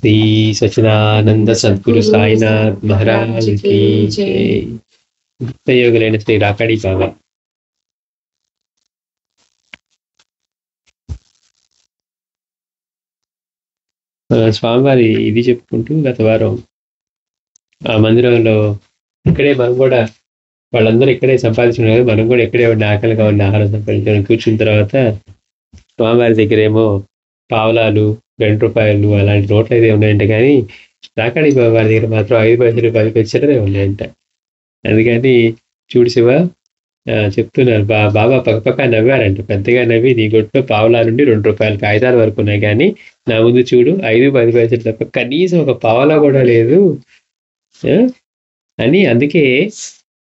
శ్రీ సచిదానంద సద్గురు సాయినాథ్ మహారాజ్ కి జై. గుప్తయోగులైన శ్రీ రాకాడి బాబా. స్వామివారి ఇది చెప్పుకుంటూ గత వారం ఆ మందిరంలో ఇక్కడే మనం కూడా వాళ్ళందరూ ఇక్కడే సంపాదించుకున్నారు, మనం కూడా ఇక్కడే ఉన్న ఆకలిగా ఉన్న ఆహారం సంపాదించుకొని కూర్చున్న తర్వాత స్వామివారి దగ్గరేమో పావలాలు, 2 రూపాయలు అలాంటి నోట్లు అయితే ఉన్నాయంట. కానీ రాకాడి బాబా వారి దగ్గర మాత్రం 5 పైసలు 10 పైసలే ఉన్నాయంట. అందుకని చూడు శివ చెప్తున్నారు, బాబా పక్కపక్క నవ్వారంట. పెద్దగా నవ్వి, నీ గొట్లో పావలా నుండి 2 రూపాయల కాగితాల వరకు ఉన్నాయి, కానీ నా ముందు చూడు 5, 10 పైసలు తప్ప కనీసం ఒక పావలా కూడా లేదు అని. అందుకే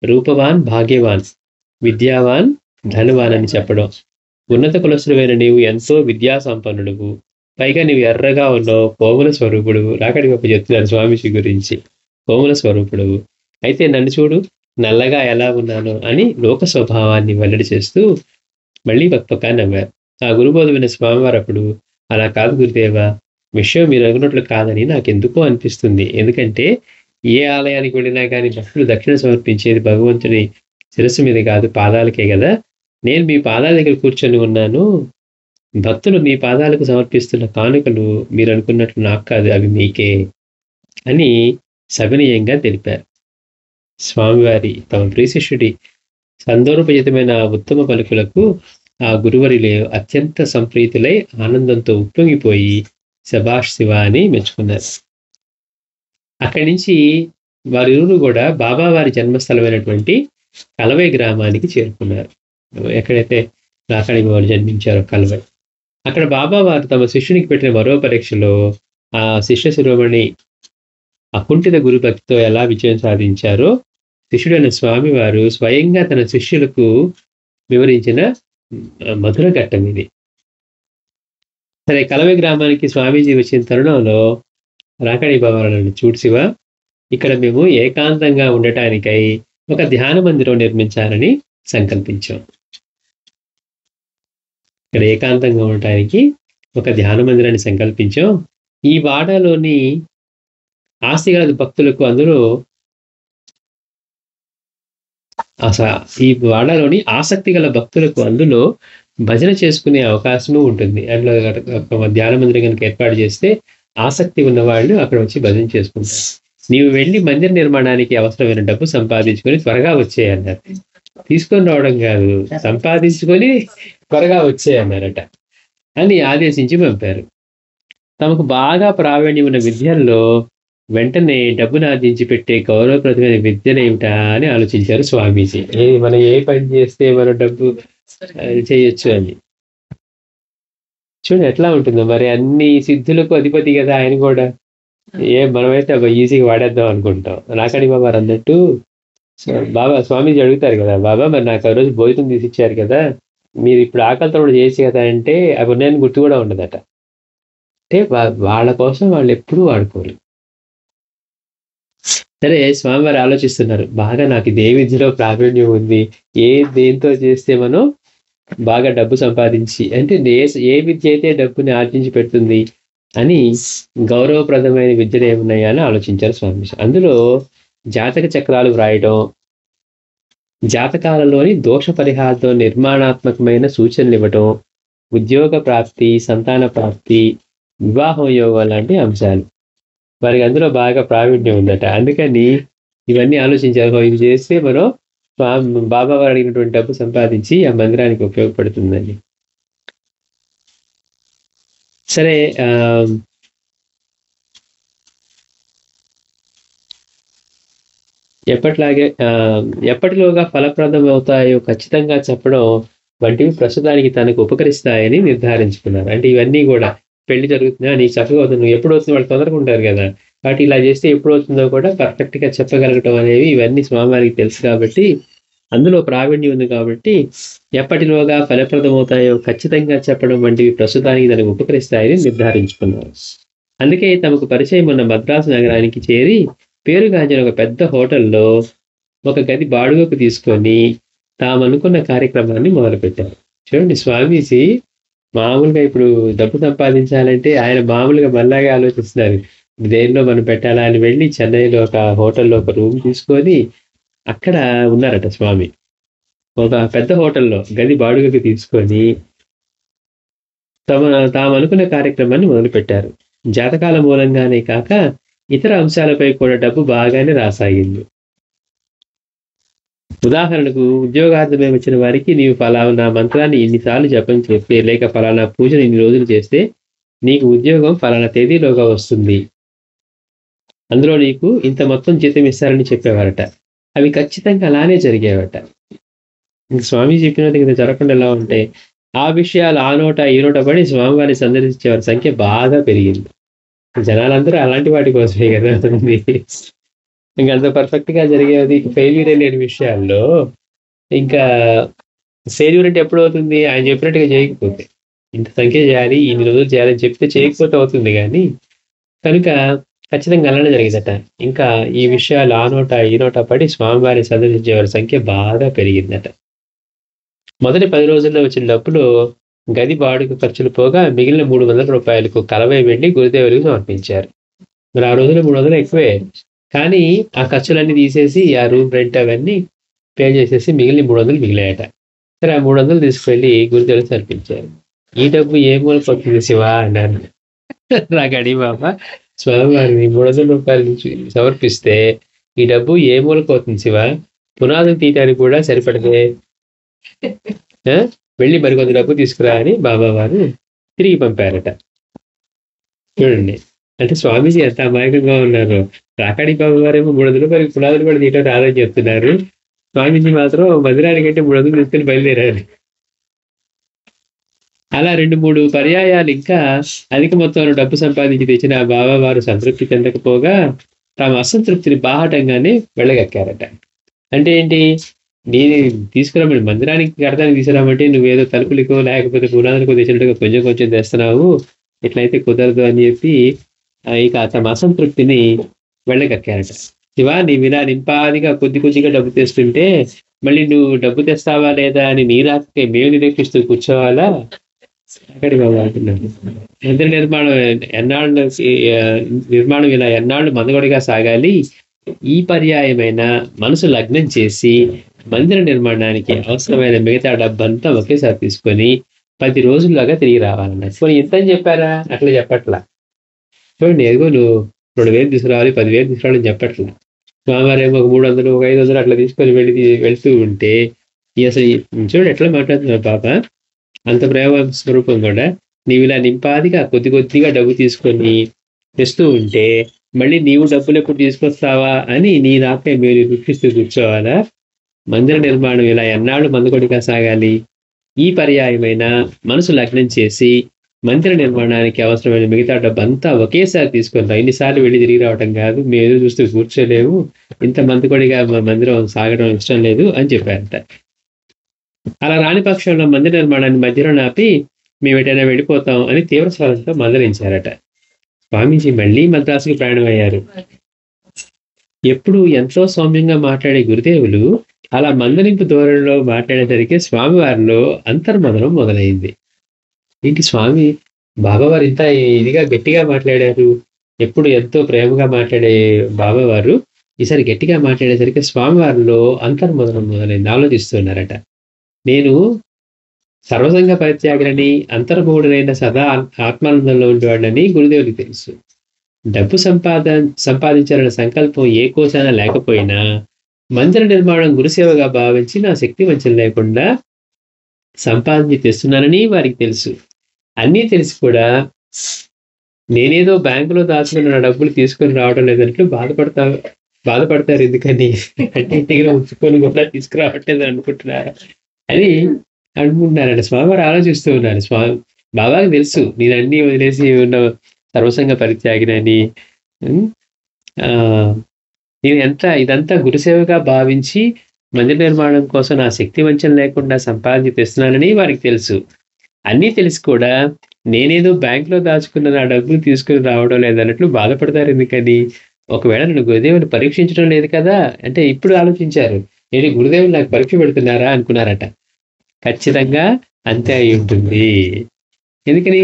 రూపవాన్ భాగ్యవాన్, విద్యావాన్ ధనవాన్ అని చెప్పడం. ఉన్నత కులస్తుడైన నీవు ఎంతో విద్యా సంపన్నుడువు, పైగా నీవు ఎర్రగా ఉన్నావు, కోమల స్వరూపుడు. రాకడి గొప్ప చెప్తున్నారు స్వామీజీ గురించి, కోమల స్వరూపుడు. అయితే నన్ను చూడు నల్లగా ఎలా ఉన్నాను అని లోక స్వభావాన్ని వెల్లడి చేస్తూ మళ్ళీ పక్క నవ్వారు. ఆ గురుబోధమైన స్వామివారు అప్పుడు, అలా కాదు గురుదేవా, విషయం మీరు అనుకున్నట్లు కాదని నాకెందుకో అనిపిస్తుంది. ఎందుకంటే ఏ ఆలయానికి వెళ్ళినా కానీ భక్తులు దక్షిణ సమర్పించేది భగవంతుడి శిరస్సు మీద కాదు, పాదాలకే కదా. నేను మీ పాదాల దగ్గర కూర్చొని ఉన్నాను, భక్తులు మీ పాదాలకు సమర్పిస్తున్న కానుకలు మీరు అనుకున్నట్లు నాకు కాదు, అవి మీకే అని సవినయంగా తెలిపారు. స్వామివారి తమ ప్రియశిష్యుడి సందర్భోపయుతమైన ఉత్తమ పలుకులకు ఆ గురువరిలే అత్యంత సంప్రీతులై ఆనందంతో ఉప్పొంగిపోయి శభాష్ శివ అని మెచ్చుకున్నారు. అక్కడి నుంచి వారిరువురు కూడా బాబా వారి జన్మస్థలమైనటువంటి కలవై గ్రామానికి చేరుకున్నారు. ఎక్కడైతే రాకాడి వారు జన్మించారో కలవై, అక్కడ బాబా వారు తమ శిష్యునికి పెట్టిన మరో పరీక్షలో ఆ శిష్య శిరోమణి అకుంఠిత గురుభక్తితో ఎలా విజయం సాధించారో శిష్యుడైన స్వామి వారు స్వయంగా తన శిష్యులకు వివరించిన మధుర ఘట్టం ఇది. సరే, కలవై గ్రామానికి స్వామీజీ వచ్చిన తరుణంలో రాకాడి బాబాలను, చూడు శివ, ఇక్కడ మేము ఏకాంతంగా ఉండటానికై ఒక ధ్యాన మందిరం నిర్మించాలని సంకల్పించాం. ఇక్కడ ఏకాంతంగా ఉండటానికి ఒక ధ్యాన మందిరాన్ని సంకల్పించాం. ఈ వాడలోని ఆస్తిగల భక్తులకు అందులో ఈ వాడలోని ఆసక్తి గల భక్తులకు అందులో భజన చేసుకునే అవకాశము ఉంటుంది. అట్లా ధ్యాన మందిరం కనుక ఏర్పాటు చేస్తే ఆసక్తి ఉన్న వాళ్ళు అక్కడ వచ్చి భజన చేసుకుంటారు. నీవు వెళ్ళి మందిర నిర్మాణానికి అవసరమైన డబ్బు సంపాదించుకొని త్వరగా వచ్చేయన్నారు. తీసుకొని రావడం కాదు, సంపాదించుకొని త్వరగా వచ్చేయన్నారట అని ఆదేశించి పంపారు. తమకు బాగా ప్రావీణ్యం ఉన్న విద్యల్లో వెంటనే డబ్బును ఆర్జించి పెట్టే గౌరవప్రదమైన విద్యనేమిటా అని ఆలోచించారు స్వామీజీ. మనం ఏ పని చేస్తే మనం డబ్బు చేయొచ్చు అని. చూడండి ఎట్లా ఉంటుందో మరి. అన్ని సిద్ధులకు అధిపతి కదా ఆయన కూడా. మనమైతే ఈజీగా వాడేద్దాం అనుకుంటాం. రాకాడి బాబా అన్నట్టు బాబా స్వామీజీ అడుగుతారు కదా, బాబా మరి నాకు ఆ రోజు భోజనం తీసిచ్చారు కదా, మీరు ఇప్పుడు ఆకలితో కూడా చేసి కదా అంటే అవి ఉన్నాయని గుర్తు కూడా ఉండదట. అంటే వాళ్ళ కోసం వాళ్ళు ఎప్పుడూ వాడుకోరు. సరే, స్వామివారు ఆలోచిస్తున్నారు, బాగా నాకు ఇదే విద్యలో ప్రావీణ్యం ఉంది, దేంతో చేస్తే మనం బాగా డబ్బు సంపాదించి, అంటే ఏ విద్య అయితే డబ్బుని ఆర్జించి పెడుతుంది అని గౌరవప్రదమైన విద్యలు ఏమున్నాయా అని ఆలోచించారు స్వామి. అందులో జాతక చక్రాలు వ్రాయడం, జాతకాలలోని దోష పరిహారంతో నిర్మాణాత్మకమైన సూచనలు ఇవ్వటం, ఉద్యోగ ప్రాప్తి, సంతాన ప్రాప్తి, వివాహం యోగం లాంటి అంశాలు వారికి అందులో బాగా ప్రావీణ్యం ఉందట. అందుకని ఇవన్నీ ఆలోచించారు, ఇవి చేస్తే మనం బాబా వారు అడిగినటువంటి డబ్బు సంపాదించి ఆ మందిరానికి ఉపయోగపడుతుందని. సరే, ఎప్పటిలోగా ఫలప్రదం అవుతాయో ఖచ్చితంగా చెప్పడం వంటివి ప్రస్తుతానికి తనకు ఉపకరిస్తాయని నిర్ధారించుకున్నారు. అంటే ఇవన్నీ కూడా పెళ్లి జరుగుతుందా, నీకు చక్కగా అవుతుంది, నువ్వు ఎప్పుడు అవుతుంది, వాళ్ళు తొందరగా ఉంటారు కదా, కాబట్టి ఇలా చేస్తే ఎప్పుడు అవుతుందో కూడా పర్ఫెక్ట్గా చెప్పగలగటం అనేవి ఇవన్నీ స్వామివారికి తెలుసు కాబట్టి, అందులో ప్రావీణ్యం ఉంది కాబట్టి ఎప్పటిలోగా ఫలప్రదం అవుతాయో ఖచ్చితంగా చెప్పడం వంటివి ప్రస్తుతానికి తనకు ఉపకరిస్తాయని నిర్ధారించుకున్నారు. అందుకే తమకు పరిచయం ఉన్న మద్రాసు నగరానికి చేరి పేరుగాంచిన ఒక పెద్ద హోటల్లో ఒక గది బాడుగకు తీసుకొని తామనుకున్న కార్యక్రమాన్ని మొదలుపెట్టారు. చూడండి, స్వామీజీ మామూలుగా ఇప్పుడు డబ్బు సంపాదించాలంటే ఆయన మామూలుగా మళ్ళాగా ఆలోచిస్తున్నారు. దేనిలో మనం పెట్టాలా అని వెళ్ళి చెన్నైలో ఒక హోటల్లో ఒక రూమ్ తీసుకొని అక్కడ ఉన్నారట స్వామి. ఒక పెద్ద హోటల్లో గది బాడుగకి తీసుకొని తాము అనుకున్న కార్యక్రమాన్ని మొదలుపెట్టారు. జాతకాల మూలంగానే కాక ఇతర అంశాలపై కూడా డబ్బు బాగానే రాసాగింది. ఉదాహరణకు ఉద్యోగార్థమై వచ్చిన వారికి నీవు ఫలానా మంత్రాన్ని ఇన్నిసార్లు జపం చేస్తే లేక ఫలానా పూజను ఇన్ని రోజులు చేస్తే నీకు ఉద్యోగం ఫలానా తేదీలోగా వస్తుంది, అందులో నీకు ఇంత మొత్తం జీతం ఇస్తారని చెప్పేవారట. అవి ఖచ్చితంగా అలానే జరిగేవట. ఇంక స్వామి చెప్పినది ఇంత జరగకుండా ఎలా ఉంటే ఆ విషయాలు ఆ నోట ఈ నోట పడి స్వామివారిని సందర్శించే వారి సంఖ్య బాగా పెరిగింది. జనాలందరూ అలాంటి వాటి కోసమే కదా ఉంది. ఇంకంత పర్ఫెక్ట్ గా జరిగేది ఫెయిల్యూర్ లేని విషయాల్లో ఇంకా ఫెయిల్యూర్ అంటే ఎప్పుడు అవుతుంది? ఆయన చెప్పినట్టుగా చేయకపోతే. ఇంత సంఖ్య చేయాలి, ఇన్ని రోజులు చేయాలని చెప్తే చేయకపోతే అవుతుంది కానీ, కనుక ఖచ్చితంగా అలానే జరిగిందట. ఇంకా ఈ విషయాలు ఆ నోట ఈ నోట పడి స్వామివారిని సందర్శించే వారి సంఖ్య బాగా పెరిగిందట. మొదటి 10 రోజుల్లో వచ్చిన డబ్బులు గది బాడుగ ఖర్చులు పోగా మిగిలిన 300 రూపాయలకు కలవై వెళ్లి గురుదేవులకు సమర్పించారు. మరి ఆ రోజుల్లో 300 ఎక్కువే, కానీ ఆ ఖర్చులన్నీ తీసేసి ఆ రూమ్ రెంట్ అవన్నీ పే చేసేసి మిగిలిన 300 మిగిలాయట. సరే ఆ 300 తీసుకువెళ్ళి గురుదేవులకు సమర్పించారు. ఈ డబ్బు ఏ మూలకు వస్తుంది శివా అన్నాను. నాకు అడిగి బాబా, స్వామివారిని 300 రూపాయలు నుంచి సమర్పిస్తే ఈ డబ్బు ఏ మూలకు అవుతుంది శివ? పునాదులు తీయటానికి కూడా సరిపడదే, వెళ్ళి మరికొంత డబ్బు తీసుకురా అని బాబా వారు తిరిగి పంపారట. చూడండి, అంటే స్వామీజీ ఎంత అమాయకంగా ఉన్నారు. రాకాడి బాబా వారేమో 300 రూపాయలకి పునాదులు కూడా తీయటం రాదని చెప్తున్నారు. స్వామీజీ మాత్రం మందిరానికంటే 300 తీసుకుని బయలుదేరారు. అలా 2-3 పర్యాయాలు ఇంకా అధిక మొత్తంలో డబ్బు సంపాదించి తెచ్చిన బాబా వారు సంతృప్తి చెందకపోగా తమ అసంతృప్తిని బాహటంగానే వెళ్ళగక్కారట. అంటే ఏంటి? నేను తీసుకురామని మందిరానికి కడతానికి తీసుకురామంటే నువ్వేదో తలుపులకో లేకపోతే పునాదులకో తెచ్చినట్టుగా కొంచెం కొంచెం తెస్తున్నావు, ఇట్లయితే కుదరదు అని చెప్పి ఇక తమ అసంతృప్తిని వెళ్ళగక్కారట. శివా, నీ ఇలా నింపాదిగా కొద్ది కొద్దిగా డబ్బు తెస్తుంటే మళ్ళీ నువ్వు డబ్బు తెస్తావా లేదా అని నీ రాకే మేము నిరీక్షిస్తూ కూర్చోవాలా? అక్కడి బాబు అంటున్నాడు. మందిర నిర్మాణం ఇలా ఎన్నాళ్ళు మందగొడిగా సాగాలి. ఈ పర్యాయమైన మనసు లగ్నం చేసి మందిర నిర్మాణానికి అవసరమైన మిగతా డబ్బంతా ఒకేసారి తీసుకొని 10 రోజుల్లాగా తిరిగి రావాలన్నారు. పోనీ ఎంత అని చెప్పారా? అట్లా చెప్పట్లా. చూడండి, ఎదుగో నువ్వు 2,000 తీసుకురావాలి, 10,000 తీసుకురావాలని చెప్పట్లా. స్వామివారేమో ఒక 300, ఒక 500 అట్లా తీసుకొని వెళ్తూ ఉంటే అసలు చూడండి ఎట్లా మాట్లాడుతున్నారు బాబా. అంత ప్రేమ స్వరూపం కూడా నీవు ఇలా నింపాదిగా కొద్ది కొద్దిగా డబ్బు తీసుకొని తెస్తూ ఉంటే మళ్ళీ నీవు డబ్బులు ఎప్పుడు తీసుకొస్తావా అని నీ దాకా మీరు దుఃఖిస్తూ కూర్చోవాలా? మందిర నిర్మాణం ఇలా ఎన్నాళ్ళు మందుకొడిగా సాగాలి. ఈ పర్యాయమైన మనసు లగ్నం చేసి మందిర నిర్మాణానికి అవసరమైన మిగతా డబ్బు అంతా ఒకేసారి తీసుకుంటాం. ఇన్నిసార్లు వెళ్ళి తిరిగి రావటం కాదు, మేము ఎదురు చూస్తూ కూర్చోలేము, ఇంత మందుకొడిగా మందిరం సాగడం ఇష్టం లేదు అని చెప్పారట. అలా రాని పక్షంలో మందిర నిర్మాణాన్ని మధ్యలో నాపి మేము ఎటైనా వెళ్ళిపోతాం అని తీవ్ర స్వరంతో మందలించారట. స్వామీజీ మళ్ళీ మద్రాసుకి ప్రయాణమయ్యారు. ఎప్పుడు ఎంతో సౌమ్యంగా మాట్లాడే గురుదేవులు అలా మందలింపు ధోరణిలో మాట్లాడేసరికి స్వామివారిలో అంతర్మదనం మొదలైంది. ఏంటి స్వామి బాబావారు ఇంత ఇదిగా గట్టిగా మాట్లాడారు, ఎప్పుడు ఎంతో ప్రేమగా మాట్లాడే బాబావారు ఈసారి గట్టిగా మాట్లాడేసరికి స్వామివారిలో అంతర్మదనం మొదలైంది. ఆలోచిస్తున్నారట. నేను సర్వసంగ పరిత్యాగులని, అంతర్మూఢుడైన సదా ఆత్మానందంలో ఉండేవాడని గురుదేవుడికి తెలుసు. డబ్బు సంపాదించాలనే సంకల్పం ఏ కోసాన లేకపోయినా మందిర నిర్మాణం గురుసేవగా భావించి నా శక్తి వంచన లేకుండా సంపాదించి తెస్తున్నానని వారికి తెలుసు. అన్నీ తెలిసి కూడా నేనేదో బ్యాంకులో దాచుకున్న నా డబ్బులు తీసుకొని రావడం లేదంటూ బాధపడతారు. ఎందుకని అంటే ఇంటికి ఉంచుకొని కూడా తీసుకురావట్లేదు అనుకుంటున్నారా అని అనుకుంటున్నారంట. స్వామివారు ఆలోచిస్తూ ఉన్నారు. బాబాకి తెలుసు నేను అన్నీ వదిలేసి ఉన్న సర్వసంగ పరిత్యాగినని. నేను ఇదంతా గురుసేవగా భావించి మందిర నిర్మాణం కోసం నా శక్తి వంచన లేకుండా సంపాదించి తెస్తున్నానని వారికి తెలుసు. అన్నీ తెలిసి కూడా నేనేదో బ్యాంకులో దాచుకున్న నా డబ్బులు తీసుకుని రావడం లేదన్నట్లు బాధపడతారు. ఎందుకని? ఒకవేళ నన్ను గురుదేవులు పరీక్షించడం లేదు కదా అంటే ఇప్పుడు ఆలోచించారు. నేను గురుదేవులు నాకు పరీక్ష పెడుతున్నారా అనుకున్నారట. ఖచ్చితంగా అంతే అయి ఉంటుంది. ఎందుకని?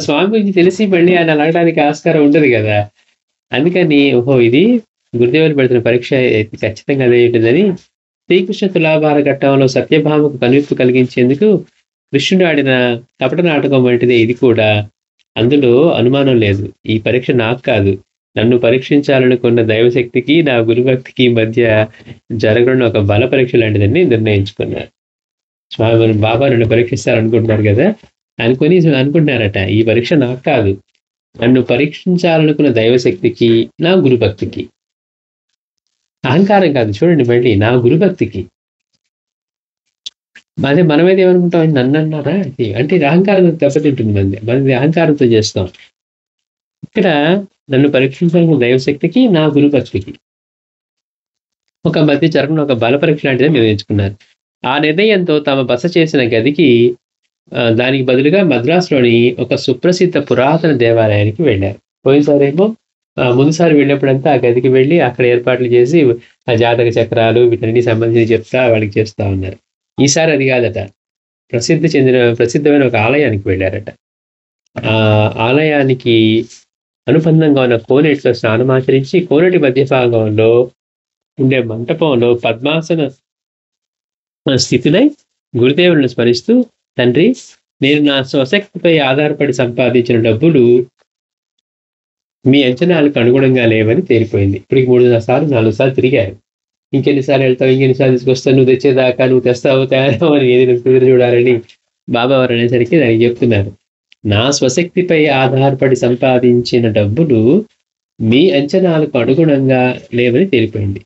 స్వామి గురించి తెలిసి మళ్ళీ ఆయన అడగడానికి ఆస్కారం ఉండదు కదా. అందుకని ఓహో! ఇది గురుదేవులు పెడుతున్న పరీక్ష అయితే ఖచ్చితంగా అదే ఉంటుందని శ్రీకృష్ణ తులాభార ఘట్టంలో సత్యభామకు కనువిప్పు కలిగించేందుకు కృష్ణుడు ఆడిన కపట నాటకం వంటిదే ఇది కూడా. అందులో అనుమానం లేదు. ఈ పరీక్ష నాకు కాదు. నన్ను పరీక్షించాలనుకున్న దైవశక్తికి, నా గురుభక్తికి మధ్య జరగనున్న ఒక బల పరీక్ష లాంటిదని నిర్ణయించుకున్నారు. స్వామి బాబా నన్ను పరీక్షిస్తారనుకుంటున్నారు కదా! అనుకుంటున్నారట. ఈ పరీక్ష నాకు కాదు. నన్ను పరీక్షించాలనుకున్న దైవశక్తికి, నా గురుభక్తికి. అహంకారం కాదు చూడండి మళ్ళీ, నా గురుభక్తికి. అదే మనమైతే ఏమనుకుంటాం, నన్నన్నారా అంటే ఇది అహంకారం దెబ్బతింటుంది మనది అహంకారంతో చేస్తాం. ఇక్కడ నన్ను పరీక్షించాలనుకున్న దైవశక్తికి, నా గురుభక్తికి ఒక మధ్య జరగని ఒక బల పరీక్ష లాంటిదే నిర్ణయించుకున్నారు. ఆ నిర్ణయంతో తమ బస చేసిన గదికి దానికి బదులుగా మద్రాసులోని ఒక సుప్రసిద్ధ పురాతన దేవాలయానికి వెళ్ళారు. పోయినసారేమో ముందుసారి వెళ్ళినప్పుడంతా ఆ గదికి వెళ్ళి అక్కడ ఏర్పాట్లు చేసి ఆ జాతక చక్రాలు వీటన్ని సంబంధించి చెప్తా వాళ్ళకి చేస్తా ఉన్నారు. ఈసారి అది కాదట. ప్రసిద్ధమైన ఒక ఆలయానికి వెళ్ళారట. ఆ ఆలయానికి అనుబంధంగా ఉన్న కోనేటిలో స్నానమాచరించి కోనేటి మధ్య భాగంలో ఉండే మంటపంలో పద్మాసన స్థితులై గురుదేవులను స్మరిస్తూ, తండ్రి, నేను నా స్వశక్తిపై ఆధారపడి సంపాదించిన డబ్బులు మీ అంచనాలకు అనుగుణంగా లేవని తేలిపోయింది. ఇప్పటికి 3 సార్లు 4 సార్లు తిరిగారు. ఇంకెన్నిసార్లు వెళ్తావు, ఇంకెన్నిసార్లు తీసుకొస్తావు, నువ్వు తెచ్చేదాకా నువ్వు తెస్తావు తయారవు అని ఏదైనా కుదిరి చూడాలని బాబా వారు అనేసరికి దానికి చెప్తున్నారు. నా స్వశక్తిపై ఆధారపడి సంపాదించిన డబ్బులు మీ అంచనాలకు అనుగుణంగా లేవని తేలిపోయింది.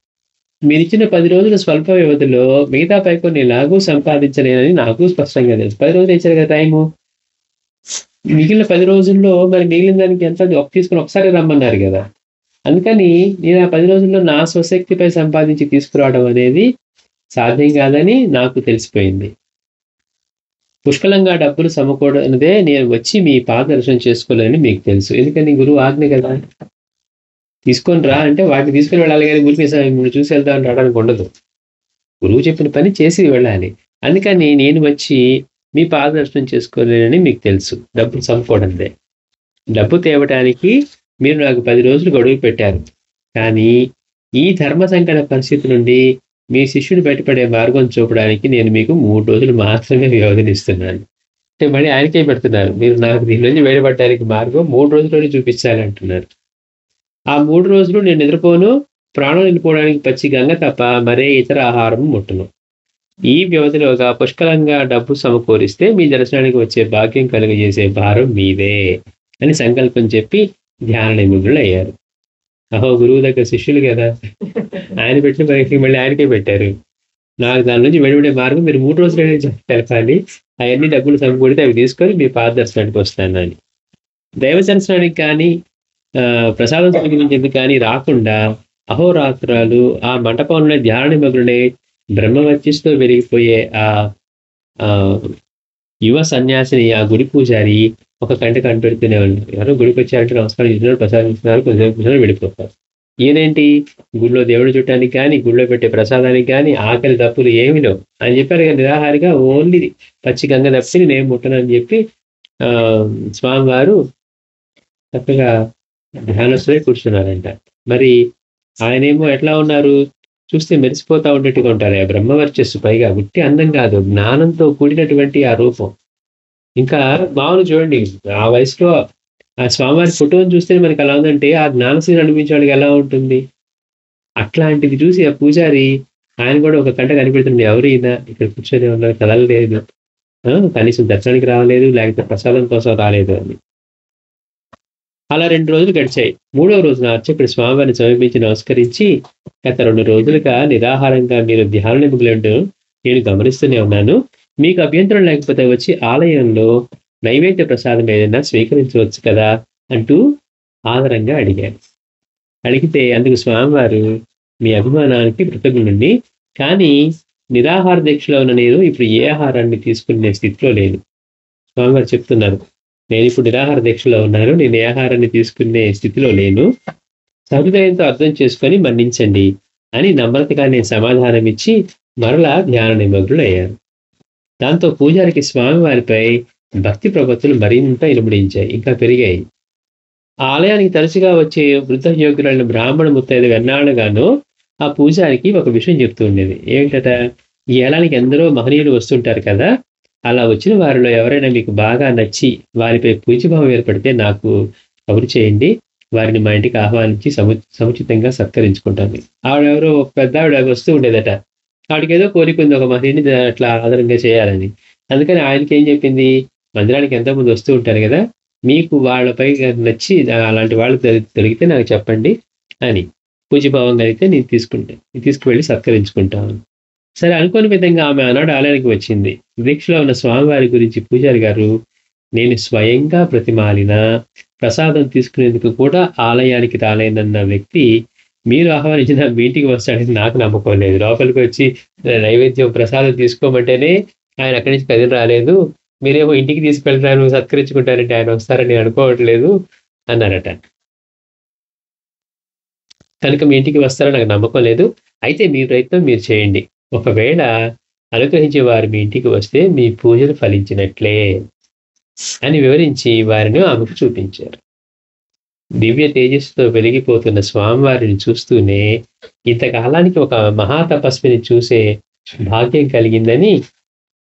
మీరిచ్చిన 10 రోజుల స్వల్ప వ్యవధిలో మిగతా పైకొని ఎలాగూ సంపాదించలేనని నాకు స్పష్టంగా తెలుసు. 10 రోజులు ఇచ్చారు కదా టైము. మిగిలిన 10 రోజుల్లో మరి మిగిలిన దానికి ఎంత తీసుకుని ఒకసారి రమ్మన్నారు కదా. అందుకని నేను ఆ 10 రోజుల్లో నా స్వశక్తిపై సంపాదించి తీసుకురావడం అనేది సాధ్యం కాదని నాకు తెలిసిపోయింది. పుష్కలంగా డబ్బులు సమకూడనిదే నేను వచ్చి మీ పాదదర్శనం చేసుకోలేని మీకు తెలుసు. ఎందుకని గురువు ఆజ్ఞ కదా. తీసుకొని రా అంటే వాటిని తీసుకుని వెళ్ళాలి కానీ గురికి చూసి వెళ్దామని రావడానికి ఉండదు. గురువు చెప్పిన పని చేసి వెళ్ళాలి. అందుకని నేను వచ్చి మీ పాదదర్శనం చేసుకోలేనని మీకు తెలుసు. డబ్బులు సమకూడనిదే. డబ్బు తేవటానికి మీరు నాకు 10 రోజులు గడువు పెట్టారు. కానీ ఈ ధర్మ సంకట పరిస్థితి నుండి మీ శిష్యుడు బయటపడే మార్గం చూపడానికి నేను మీకు 3 రోజులు మాత్రమే వ్యవధినిస్తున్నాను. అంటే మళ్ళీ ఆయనకే పెడుతున్నారు. మీరు నాకు దీని నుంచి బయటపడడానికి మార్గం 3 రోజుల్లోనే చూపించాలి అంటున్నారు. ఆ 3 రోజులు నేను నిద్రపోను, ప్రాణం నిలిపోవడానికి పచ్చి గంగ తప్ప మరే ఇతర ఆహారం ముట్టను. ఈ వ్యవధిలోగా పుష్కలంగా డబ్బు సమకూరిస్తే మీ దర్శనానికి వచ్చే భాగ్యం కలుగజేసే భారం మీదే అని సంకల్పం చెప్పి ధ్యాన నిమగ్నులు అయ్యారు. అహో, గురువు దగ్గర శిష్యులు కదా, ఆయన పెట్టిన పరీక్షకి మళ్ళీ ఆయనకే పెట్టారు. నాకు దాని నుంచి వెలువడే మార్గం మీరు 3 రోజులనే తెలపాలి. అవన్నీ డబ్బులు సమకూడితే అవి తీసుకొని మీ పాదదర్శనానికి వస్తాను అని. దైవ దర్శనానికి కానీ ప్రసాదం స్వీకరించేందుకు కానీ రాకుండా అహోరాత్రాలు ఆ మంటపంలోనే ధ్యాన నిమగ్నులై బ్రహ్మవర్చస్సుతో వెలిగిపోయే ఆ యువ సన్యాసిని ఆ గుడి పూజారి ఒక కంట కనిపెడుతూనే ఉన్నారు. ఎవరో గుడికి వచ్చారంటే నమస్కారం చేస్తున్నారు, ప్రసాదం ఇస్తున్నారు, కొద్దిసేపు వెళ్ళిపోతారు. ఈయనేంటి గుడిలో దేవుడు చుట్టానికి కానీ గుడిలో పెట్టే ప్రసాదానికి కానీ ఆకలి తప్పులు ఏమి లేవు అని చెప్పారు. కానీ నిరాహారిగా ఓన్లీ పచ్చి గంగ తప్పిని నేను ముట్టనని చెప్పి స్వామివారు చక్కగా ధ్యానస్తులై కూర్చున్నారంట. మరి ఆయనేమో ఎట్లా ఉన్నారు, చూస్తే మెరిసిపోతా ఉన్నట్టుగా ఉంటారు. ఆ బ్రహ్మవర్చస్సు పైగా ఉట్టి అందం కాదు, జ్ఞానంతో కూడినటువంటి ఆ రూపం. ఇంకా మామూలు చూడండి, ఆ వయసులో ఆ స్వామివారి ఫోటోని చూస్తే మనకి ఎలా ఉందంటే ఆ జ్ఞానశీలు అనిపించే వాళ్ళకి ఎలా ఉంటుంది. అట్లాంటిది చూసి ఆ పూజారి ఆయన కూడా ఒక కంట కనిపెడుతుంది. ఎవరు ఈయన ఇక్కడ కూర్చొని ఉన్నారు, కదలలేదు, కనీసం దర్శనానికి రాలేదు, లేకపోతే ప్రసాదం కోసం రాలేదు అని. అలా 2 రోజులు గడిచాయి. 3వ రోజున అర్చకుడు స్వామివారిని సమీపించి నమస్కరించి, గత 2 రోజులుగా నిరాహారంగా మీరు ధ్యాన నిమగ్నులు నేను గమనిస్తూనే ఉన్నాను. మీకు అభ్యంతరం లేకపోతే వచ్చి ఆలయంలో నైవేద్య ప్రసాదం ఏదైనా స్వీకరించవచ్చు కదా అంటూ ఆదరంగా అడిగారు. అడిగితే అందుకు స్వామివారు, మీ అభిమానానికి కృతజ్ఞుడిని, కానీ నిరాహార దీక్షలో ఉన్న నేను ఇప్పుడు ఏ ఆహారాన్ని తీసుకునే స్థితిలో లేను. స్వామివారు చెప్తున్నారు, నేను ఇప్పుడు నిరాహార దీక్షలో ఉన్నాను, నేను ఏ ఆహారాన్ని తీసుకునే స్థితిలో లేను, సహృదయంతో అర్థం చేసుకొని మన్నించండి అని నమ్రతగా నేను సమాధానం ఇచ్చి మరలా ధ్యాన నిమగ్నులు అయ్యారు. దాంతో పూజారికి స్వామివారిపై భక్తి ప్రపత్తులు మరింత ఇనుమడించాయి, ఇంకా పెరిగాయి. ఆలయానికి తరచుగా వచ్చే వృద్ధ యోగ్యులైన బ్రాహ్మణ ముత్తైదు ఎన్నాళ్ళుగానో ఆ పూజారికి ఒక విషయం చెప్తూ ఉండేది. ఏంటట, ఈ ఏలానికి ఎందరో మహనీయులు వస్తుంటారు కదా! అలా వచ్చిన వారిలో ఎవరైనా మీకు బాగా నచ్చి వారిపై పూజ్యభావం ఏర్పడితే నాకు కబురు చేయండి. వారిని మా ఇంటికి ఆహ్వానించి సముచితంగా సత్కరించుకుంటాను. ఆవిడెవరో ఒక పెద్దావిడ వస్తూ ఉండేదట. ఆవిడకేదో కోరిక ఉంది ఒక మహనీయుని అట్లా ఆదరంగా చేయాలని. అందుకని ఆయనకేం చెప్పింది, మందిరానికి ఎంతోమంది వస్తూ ఉంటారు గదా! మీకు వాళ్ళపై నచ్చి అలాంటి వాళ్ళు దొరికితే నాకు చెప్పండి అని. పూజ్యభావం కలిగితే నేను తీసుకువెళ్ళి సత్కరించుకుంటాను. సరే అనుకోని విధంగా ఆమె ఆనాడు ఆలయానికి వచ్చింది. దీక్షలో ఉన్న స్వామివారి గురించి పూజారి గారు, నేను స్వయంగా ప్రతిమాలిన ప్రసాదం తీసుకునేందుకు కూడా ఆలయానికి రాలేనన్న వ్యక్తి మీరు ఆహ్వానించిన మీ ఇంటికి వస్తాడని నాకు నమ్మకం లేదు. లోపలికి వచ్చి నైవేద్యం ప్రసాదం తీసుకోమంటేనే ఆయన అక్కడి నుంచి కదిలి రాలేదు. మీరేమో ఇంటికి తీసుకెళ్తారు, సత్కరించుకుంటారంటే ఆయన వస్తారని అనుకోవట్లేదు అన్నారట. కనుక మీ ఇంటికి వస్తారని నాకు నమ్మకం లేదు. అయితే మీ ప్రయత్నం మీరు చేయండి. ఒకవేళ అనుగ్రహించే వారు మీ ఇంటికి వస్తే మీ పూజలు ఫలించినట్లే అని వివరించి వారిని ఆమెకు చూపించారు. దివ్య తేజస్సుతో వెలిగిపోతున్న స్వామివారిని చూస్తూనే ఇంతకాలానికి ఒక మహాతపస్విని చూసే భాగ్యం కలిగిందని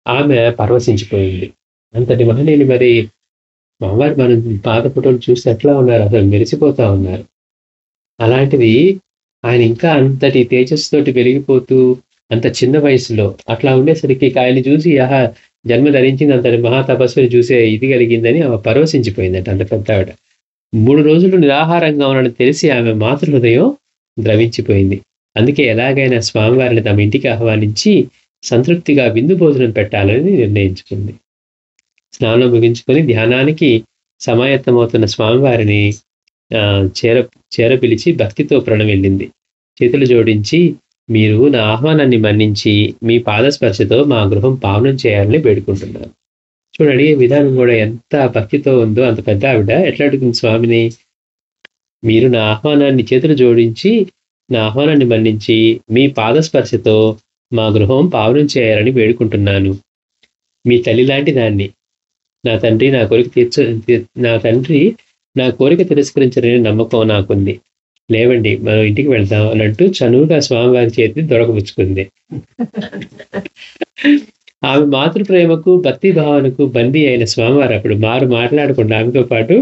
ఆమె పరవశించిపోయింది. అంతటి మహనీయులు మరి స్వామివారి మనం పాత ఫోటోలు చూస్తే ఎట్లా ఉన్నారు, అసలు మెరిసిపోతా ఉన్నారు. అలాంటిది ఆయన ఇంకా అంతటి తేజస్సుతోటి వెలిగిపోతూ అంత చిన్న వయసులో అట్లా ఉండేసరికి ఆయన్ని చూసి ఆహా జన్మ ధరించింది అంతటి మహాతపస్సుని చూసే ఇది కలిగిందని ఆమె పరవశించిపోయిందట అంత పెద్దావిడ. 3 రోజులు నిరాహారంగా ఉన్నాడని తెలిసి ఆమె మాతృహృదయం ద్రవించిపోయింది. అందుకే ఎలాగైనా స్వామివారిని తమ ఇంటికి ఆహ్వానించి సంతృప్తిగా విందు భోజనం పెట్టాలని నిర్ణయించుకుంది. స్నానం ముగించుకొని ధ్యానానికి సమాయత్తమవుతున్న స్వామివారిని చేరపిలిచి భక్తితో ప్రణమిల్లింది. చేతులు జోడించి, మీరు నా ఆహ్వానాన్ని మన్నించి మీ పాదస్పర్శతో మా గృహం పావనం చేయాలని వేడుకుంటున్నాను. చూడండి, అడిగే విధానం కూడా ఎంత భక్తితో ఉందో. అంత పెద్ద ఆవిడ ఎట్లా అడుగుతుంది స్వామిని, మీరు నా ఆహ్వానాన్ని చేతులు జోడించి నా ఆహ్వానాన్ని మన్నించి మీ పాదస్పర్శతో మా గృహం పావనం చేయాలని వేడుకుంటున్నాను. మీ తల్లి లాంటి దాన్ని. నా తండ్రి నా కోరిక తిరస్కరించలేని నమ్మకం నాకుంది. లేవండి మనం ఇంటికి వెళ్దాం అని అంటూ చనువుగా స్వామివారి చేతిని దొరకపుచ్చుకుంది. ఆమె మాతృప్రేమకు భక్తి భావనకు బందీ అయిన స్వామివారు అప్పుడు మాట్లాడకుండా ఆమెతో పాటు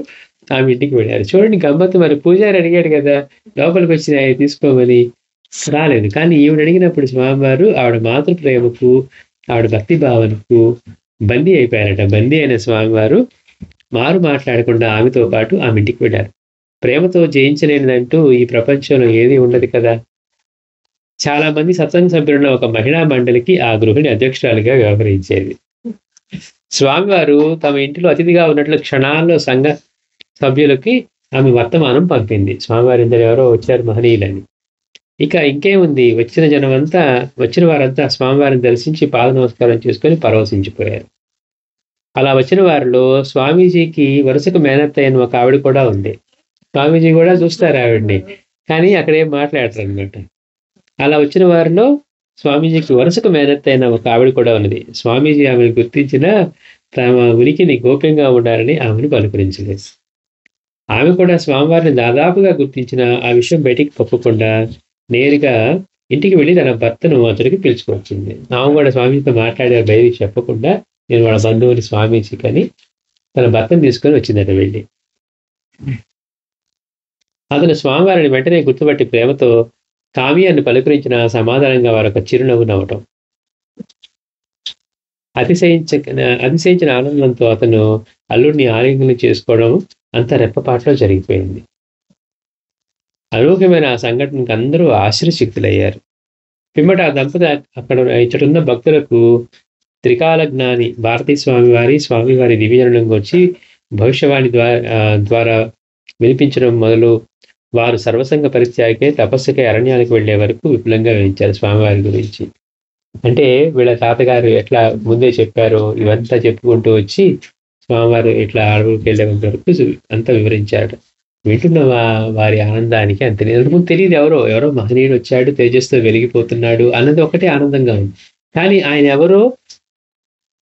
ఆమె ఇంటికి వెళ్ళారు. చూడండి గమ్మత్తు, మరి పూజారి అడిగాడు కదా లోపలికి వచ్చి తీసుకోమని, రాలేదు. కానీ ఈవిడ అడిగినప్పుడు స్వామివారు ఆవిడ మాతృప్రేమకు ఆవిడ భక్తి భావనకు బందీ అయిపోయారట. బందీ అయిన స్వామివారు మాట్లాడకుండా ఆమెతో పాటు ఆమె ఇంటికి వెళ్ళారు. ప్రేమతో జయించలేనిదంటూ ఈ ప్రపంచంలో ఏది ఉండదు కదా. చాలా మంది సత్సంగ సభ్యులున్న ఒక మహిళా మండలికి ఆ గృహిణి అధ్యక్షురాలిగా వ్యవహరించేది. స్వామివారు తమ ఇంటిలో అతిథిగా ఉన్నట్లు క్షణాల్లో సంఘ సభ్యులకి ఆమె వర్తమానం పంపింది. స్వామివారి ఇద్దరు ఎవరో వచ్చారు మహనీయులని. ఇక ఇంకేముంది, వచ్చిన వారంతా స్వామివారిని దర్శించి పాద నమస్కారం చేసుకొని పరవశించిపోయారు. అలా వచ్చిన వారిలో స్వామీజీకి వరుసకు మేనత్త అయిన ఒక ఆవిడ కూడా ఉంది. స్వామీజీ కూడా చూస్తారు ఆవిడ్ని, కానీ అక్కడ ఏం మాట్లాడతారు అనమాట. అలా వచ్చిన వారిలో స్వామీజీకి వరుసకు మేనత్త అయిన ఒక ఆవిడ కూడా ఉన్నది. స్వామీజీ ఆమెను గుర్తించిన తమ ఉనికిని గోప్యంగా ఉండాలని ఆమెను పలుకరించలేదు. ఆమె కూడా స్వామివారిని దాదాపుగా గుర్తించిన ఆ విషయం బయటికి పప్పకుండా నేరుగా ఇంటికి వెళ్ళి తన భర్తను అతడికి పిలుచుకొచ్చింది. ఆమె కూడా స్వామీజీతో మాట్లాడే బయటికి చెప్పకుండా నేను వాళ్ళ బంధువుని స్వామీజీ కానీ తన భర్తను తీసుకొని వచ్చిందట వెళ్ళి. అతను స్వామివారిని వెంటనే గుర్తుపట్టి ప్రేమతో కావ్యాన్ని పలుకరించిన సమాధానంగా వారొక చిరునవ్వు నవ్వటం. అతిశయించిన ఆనందంతో అతను అల్లుడిని ఆలింగనం చేసుకోవడం అంత రెప్పపాట్లో జరిగిపోయింది. అనూహ్యమైన ఆ సంఘటనకు అందరూ ఆశ్చర్యశక్తులయ్యారు. పిమ్మట ఆ దంపతి అక్కడ ఇచ్చటున్న భక్తులకు త్రికాల జ్ఞాని భారతీ స్వామివారి దివ్యజనం వచ్చి భవిష్యవాణి ద్వారా వినిపించడం మొదలు వారు సర్వసంగ పరిత్యాగే తపస్సుకే అరణ్యానికి వెళ్లే వరకు విపులంగా వివరించారు స్వామివారి గురించి. అంటే వీళ్ళ తాతగారు ఎట్లా ముందే చెప్పారో ఇవంతా చెప్పుకుంటూ వచ్చి స్వామివారు ఇట్లా అడవులకు వెళ్ళేంత వరకు అంతా వివరించారు. వింటున్న వారి ఆనందానికి అంత తెలియదు. ఎవరో మహనీయుడు వచ్చాడు, తేజస్తో వెలిగిపోతున్నాడు అన్నది ఒకటే ఆనందంగా ఉంది. కానీ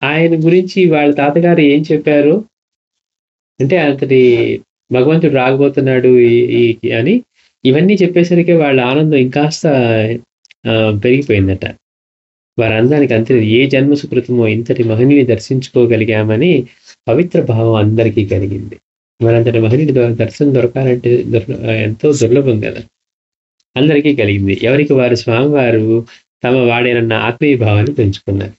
ఆయన గురించి వాళ్ళ తాతగారు ఏం చెప్పారు అంటే అంతటి భగవంతుడు రాకపోతున్నాడు అని ఇవన్నీ చెప్పేసరికి వాళ్ళ ఆనందం ఇంకాస్త పెరిగిపోయిందట. వారి అందానికి అంతే ఏ జన్మ సుకృతమో ఇంతటి మహనీయుని దర్శించుకోగలిగామని పవిత్ర భావం అందరికీ కలిగింది. మరంతటి మహనీయుడి దర్శనం దొరకాలంటే ఎంతో దుర్లభం కదా. అందరికీ కలిగింది. ఎవరికి వారు స్వామివారు తమ వాడేనన్న ఆత్మీయ భావాన్ని పెంచుకున్నారు.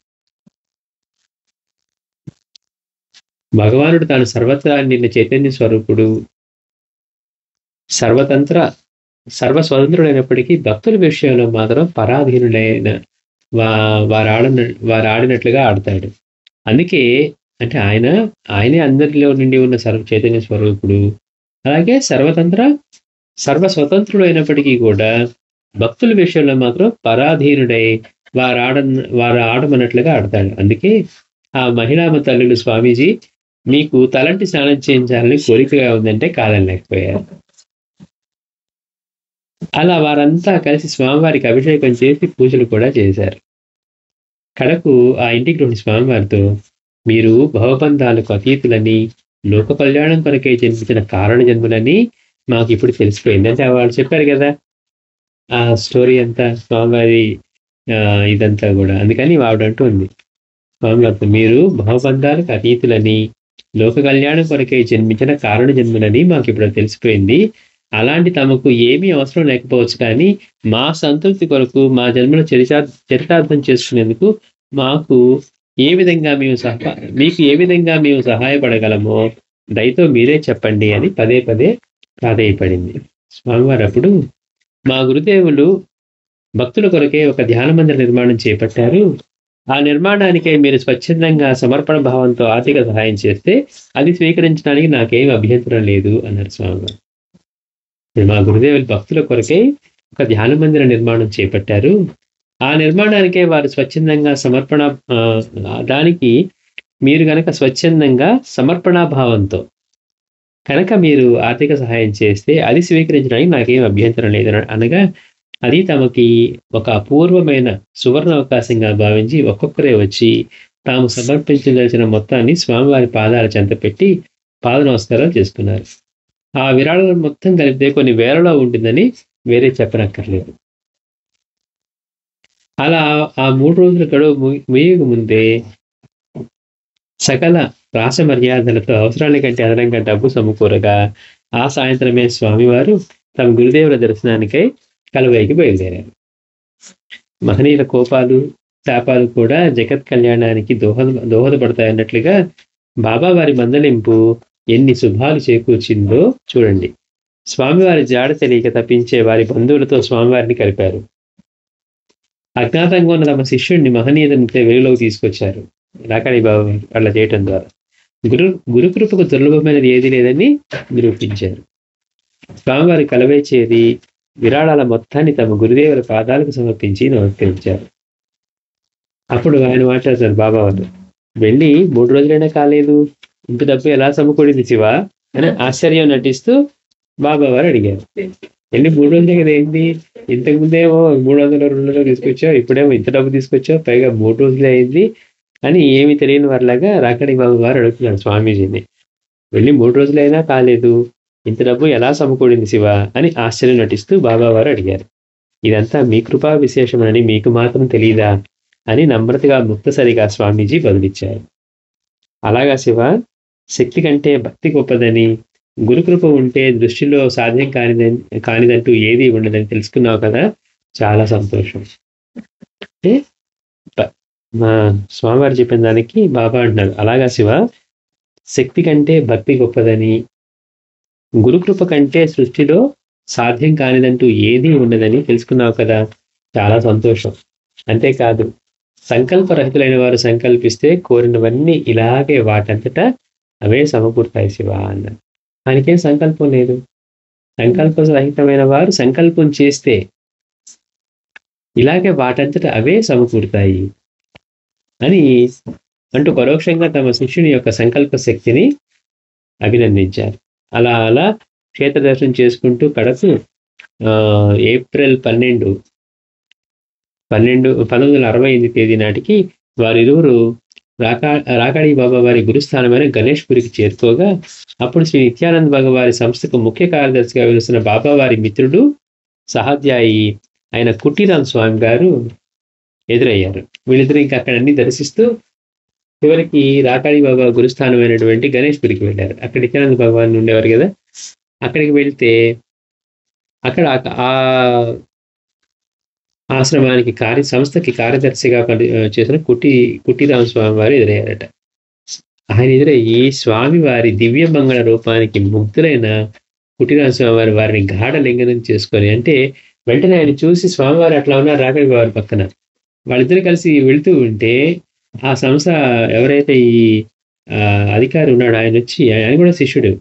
భగవానుడు తాను సర్వత్రా నిన్న చైతన్య స్వరూపుడు, సర్వస్వతంత్రుడైనప్పటికీ భక్తుల విషయంలో మాత్రం పరాధీనుడైన వారు ఆడినట్లుగా ఆడతాడు. అందుకే అంటే ఆయనే అందరిలో నుండి ఉన్న చైతన్య స్వరూపుడు. అలాగే సర్వస్వతంత్రుడు అయినప్పటికీ కూడా భక్తుల విషయంలో మాత్రం పరాధీనుడై వారు ఆడమన్నట్లుగా ఆడతాడు. అందుకే ఆ మహిళామ తల్లులు స్వామీజీ మీకు తలంటి స్నానం చేయించాలని కోరికగా ఉందంటే కాదనలేకపోయారు. అలా వారంతా కలిసి స్వామివారికి అభిషేకం చేసి పూజలు కూడా చేశారు. కడకు ఆ ఇంటికి స్వామివారితో మీరు భవబంధాలకు అతీతులని, లోక కళ్యాణం కొరకే జన్మించిన కారణ జన్ములని మాకు ఇప్పుడు తెలిసిపోయింది. అంటే వాళ్ళు చెప్పారు కదా ఆ స్టోరీ అంతా స్వామివారి ఇదంతా కూడా. అందుకని ఆవిడంటూ ఉంది స్వామివారితో మీరు భవబంధాలకు అతీతులని, లోక కళ్యాణం కొరకే జన్మించిన కారణ జన్ములని మాకు ఇప్పుడు తెలిసిపోయింది. అలాంటి తమకు ఏమీ అవసరం లేకపోవచ్చు, కానీ మా సంతృప్తి కొరకు మా జన్మను చరితార్థం చేసుకునేందుకు మీకు ఏ విధంగా మేము సహాయపడగలమో దయతో మీరే చెప్పండి అని పదే పదే ప్రాధేయపడింది. స్వామివారు అప్పుడు మా గురుదేవులు భక్తుల కొరకే ఒక ధ్యాన మందిర నిర్మాణం చేపట్టారు. ఆ నిర్మాణానికై మీరు స్వచ్ఛందంగా సమర్పణ భావంతో ఆర్థిక సహాయం చేస్తే అది స్వీకరించడానికి నాకేం అభ్యంతరం లేదు అన్నారు స్వామివారు. మా గురుదేవులు భక్తుల కొరకై ఒక ధ్యాన మందిర నిర్మాణం చేపట్టారు. ఆ నిర్మాణానికే వారు స్వచ్ఛందంగా దానికి మీరు గనక స్వచ్ఛందంగా సమర్పణాభావంతో కనుక మీరు ఆర్థిక సహాయం చేస్తే అది స్వీకరించడానికి నాకేం అభ్యంతరం లేదు అనగా, అది తమకి ఒక అపూర్వమైన సువర్ణ అవకాశంగా భావించి ఒక్కొక్కరే వచ్చి తాము సమర్పించదలిచిన మొత్తాన్ని స్వామివారి పాదాల చెంత పెట్టి పాద నమస్కారాలు చేసుకున్నారు. ఆ విరాళం మొత్తం కలిపితే కొన్ని వేలలో ఉంటుందని వేరే చెప్పనక్కర్లేదు. అలా ఆ 3 రోజుల గడువు ముగియక ముందే సకల రాస మర్యాదలతో అవసరానికంటే అదనంగా డబ్బు సమకూరగా ఆ సాయంత్రమే స్వామివారు తమ గురుదేవుల దర్శనానికై కలువైకి బయలుదేరారు. మహనీయుల కోపాలు శాపాలు కూడా జగత్ కళ్యాణానికి దోహదపడతాయన్నట్లుగా బాబావారి మందలింపు ఎన్ని శుభాలు చేకూర్చిందో చూడండి. స్వామివారి జాడ తెలియక తప్పించే వారి బంధువులతో స్వామివారిని కలిపారు. అజ్ఞాతంగా ఉన్న తమ శిష్యుడిని మహనీయతను వెలుగులోకి తీసుకొచ్చారు. రాకాడి బాబు అట్లా చేయటం ద్వారా గురుకృపకు దుర్లభమైనది ఏది లేదని నిరూపించారు. స్వామివారి కలవై చేరి విరాళాల మొత్తాన్ని తమ గురుదేవుల పాదాలకు సమర్పించి నమస్కరించారు. అప్పుడు ఆయన మాట్లాడతారు బాబావారు, వెళ్ళి 3 రోజులైనా కాలేదు, ఇంత డబ్బు ఎలా సమకూడింది శివ అని ఆశ్చర్యం నటిస్తూ బాబావారు అడిగారు. వెళ్ళి 3 రోజులే కదా ఏంటి, ఇంతకుముందేమో 300-200 తీసుకొచ్చావు, ఇప్పుడేమో ఇంత డబ్బు తీసుకొచ్చావు, పైగా 3 రోజులే అయింది అని ఏమి తెలియని వారిలాగా రాకడి బాబు వారు అడుగుతున్నారు స్వామీజీని. వెళ్ళి 3 రోజులైనా కాలేదు, ఇంత డబ్బు ఎలా సమకూడింది శివ అని ఆశ్చర్యం నటిస్తూ బాబావారు అడిగారు. ఇదంతా మీ కృపా విశేషమని మీకు మాత్రం తెలియదా అని నమ్రతగా ముక్తసరిగా స్వామీజీ బదులిచ్చారు. అలాగా శివ, శక్తి కంటే భక్తి గొప్పదని, గురుకృప ఉంటే దృష్టిలో సాధ్యం కానిదంటూ ఏది ఉండదని తెలుసుకున్నావు కదా, చాలా సంతోషం. అంటే మా స్వామివారు చెప్పిన దానికి బాబా అంటున్నారు, అలాగా శివ, శక్తి కంటే భక్తి గొప్పదని, గురుకృప కంటే సృష్టిలో సాధ్యం కానిదంటూ ఏదీ ఉండదని తెలుసుకున్నావు కదా, చాలా సంతోషం. అంతేకాదు, సంకల్పరహితులైన వారు సంకల్పిస్తే కోరినవన్నీ ఇలాగే వాటంతటా అవే సమకూరుతాయి శివ అన్నారు. ఆయనకేం సంకల్పం లేదు. సంకల్ప రహితమైన వారు సంకల్పం చేస్తే ఇలాగే వాటంతటా అవే సమకూరుతాయి అని అంటూ పరోక్షంగా తమ శిష్యుని యొక్క సంకల్ప శక్తిని అభినందించారు. అలా అలా క్షేత్ర దర్శనం చేసుకుంటూ కడకు ఏప్రిల్ 12, 1968 తేదీ నాటికి వారిరువురు రాకాడి బాబా వారి గురుస్థానమైన గణేష్పురికి చేరుకోగా అప్పుడు శ్రీ నిత్యానంద భగవారి సంస్థకు ముఖ్య కార్యదర్శిగా వెలుస్తున్న బాబా వారి మిత్రుడు సహాధ్యాయి ఆయన కుటీరాం స్వామి గారు ఎదురయ్యారు. వీళ్ళిద్దరూ ఇంకా అక్కడ అన్ని దర్శిస్తూ చివరికి రాకాడి బాబా గురుస్థానమైనటువంటి గణేష్పురికి వెళ్ళారు. అక్కడ నిత్యానంద భగవాన్ ఉండేవారు కదా, అక్కడికి వెళ్తే అక్కడ ఆ ఆశ్రమానికి సంస్థకి కార్యదర్శిగా చేసిన కుటీరామ స్వామి వారు ఎదురయ్యారట. ఆయన ఎదురయ్యి స్వామి వారి దివ్య మంగళ రూపానికి ముగ్ధులైన కుటీరామ స్వామి వారి వారిని గాఢ లింగనం చేసుకొని, అంటే వెంటనే ఆయన చూసి స్వామివారు అట్లా ఉన్నారు రాకడి వారి పక్కన. వాళ్ళిద్దరు కలిసి వెళుతూ ఉంటే ఆ సంస్థ ఎవరైతే ఈ అధికారి ఉన్నాడో ఆయన వచ్చి, ఆయన కూడా శిష్యుడు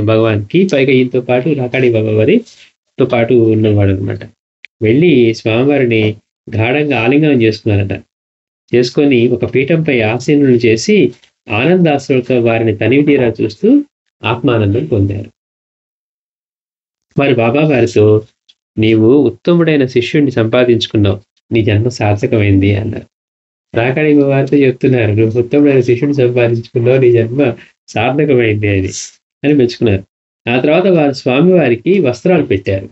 భగవాన్కి, పైగా ఈయనతో పాటు రాకాడి బాబా వారితో పాటు ఉన్నవాడు అనమాట. వెళ్ళి స్వామివారిని గాఢంగా ఆలింగనం చేసుకున్నారట. చేసుకొని ఒక పీఠంపై ఆసీనులు చేసి ఆనందాశ్రులతో వారిని తనివి తీరా చూస్తూ ఆత్మానందం పొందారు. వారి బాబా వారితో, నీవు ఉత్తముడైన శిష్యుడిని సంపాదించుకున్నావు, నీ జన్మ సార్థకమైంది అన్నారు. రాకాడి వారితో చెప్తున్నారు, నువ్వు ఉత్తముడైన శిష్యుడిని సంపాదించుకున్నావు, నీ జన్మ సార్థకమైంది అని మెచ్చుకున్నారు. ఆ తర్వాత వారు స్వామివారికి వస్త్రాలు పెట్టారు.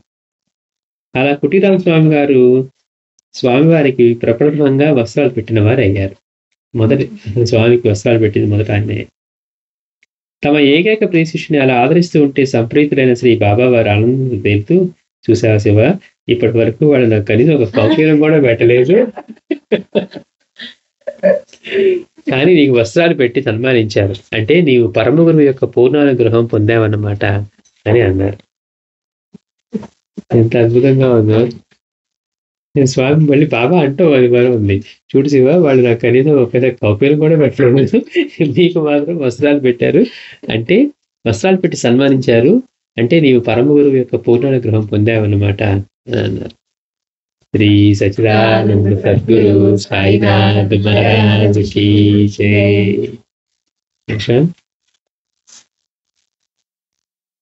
అలా కుటీరామ స్వామి గారు స్వామివారికి ప్రప్రథమంగా వస్త్రాలు పెట్టిన వారు అయ్యారు. మొదటి స్వామికి వస్త్రాలు పెట్టింది మొదట ఆయనే. తమ ఏకైక ప్రియ శిష్యుని అలా ఆదరిస్తూ ఉంటే సంప్రీతులైన శ్రీ బాబా వారు ఆనందం తెలుపుతూ, చూసావా శివ, ఇప్పటి వరకు వాళ్ళు నాకు కనీసం ఒక కౌశీలం కూడా పెట్టలేదు, కానీ నీకు వస్త్రాలు పెట్టి సన్మానించారు, అంటే నీవు పరమ గురువు యొక్క పూర్ణానుగ్రహం పొందావన్నమాట అని అన్నారు. ఎంత అద్భుతంగా ఉందో. స్వామి మళ్ళీ బాబా అంటూ అది మనం ఉంది, చూడు శివ, వాళ్ళు నాకు కనీసం ఒక కౌపీలు కూడా పెట్టలేదు, నీకు మాత్రం వస్త్రాలు పెట్టారు, అంటే వస్త్రాలు పెట్టి సన్మానించారు, అంటే నీవు పరమ గురువు యొక్క పూర్ణానుగ్రహం పొందావన్నమాట అని అన్నారు. శ్రీ సచ్చిదానంద సద్గురు సాయినాథ్ మహారాజ్ కీ జై.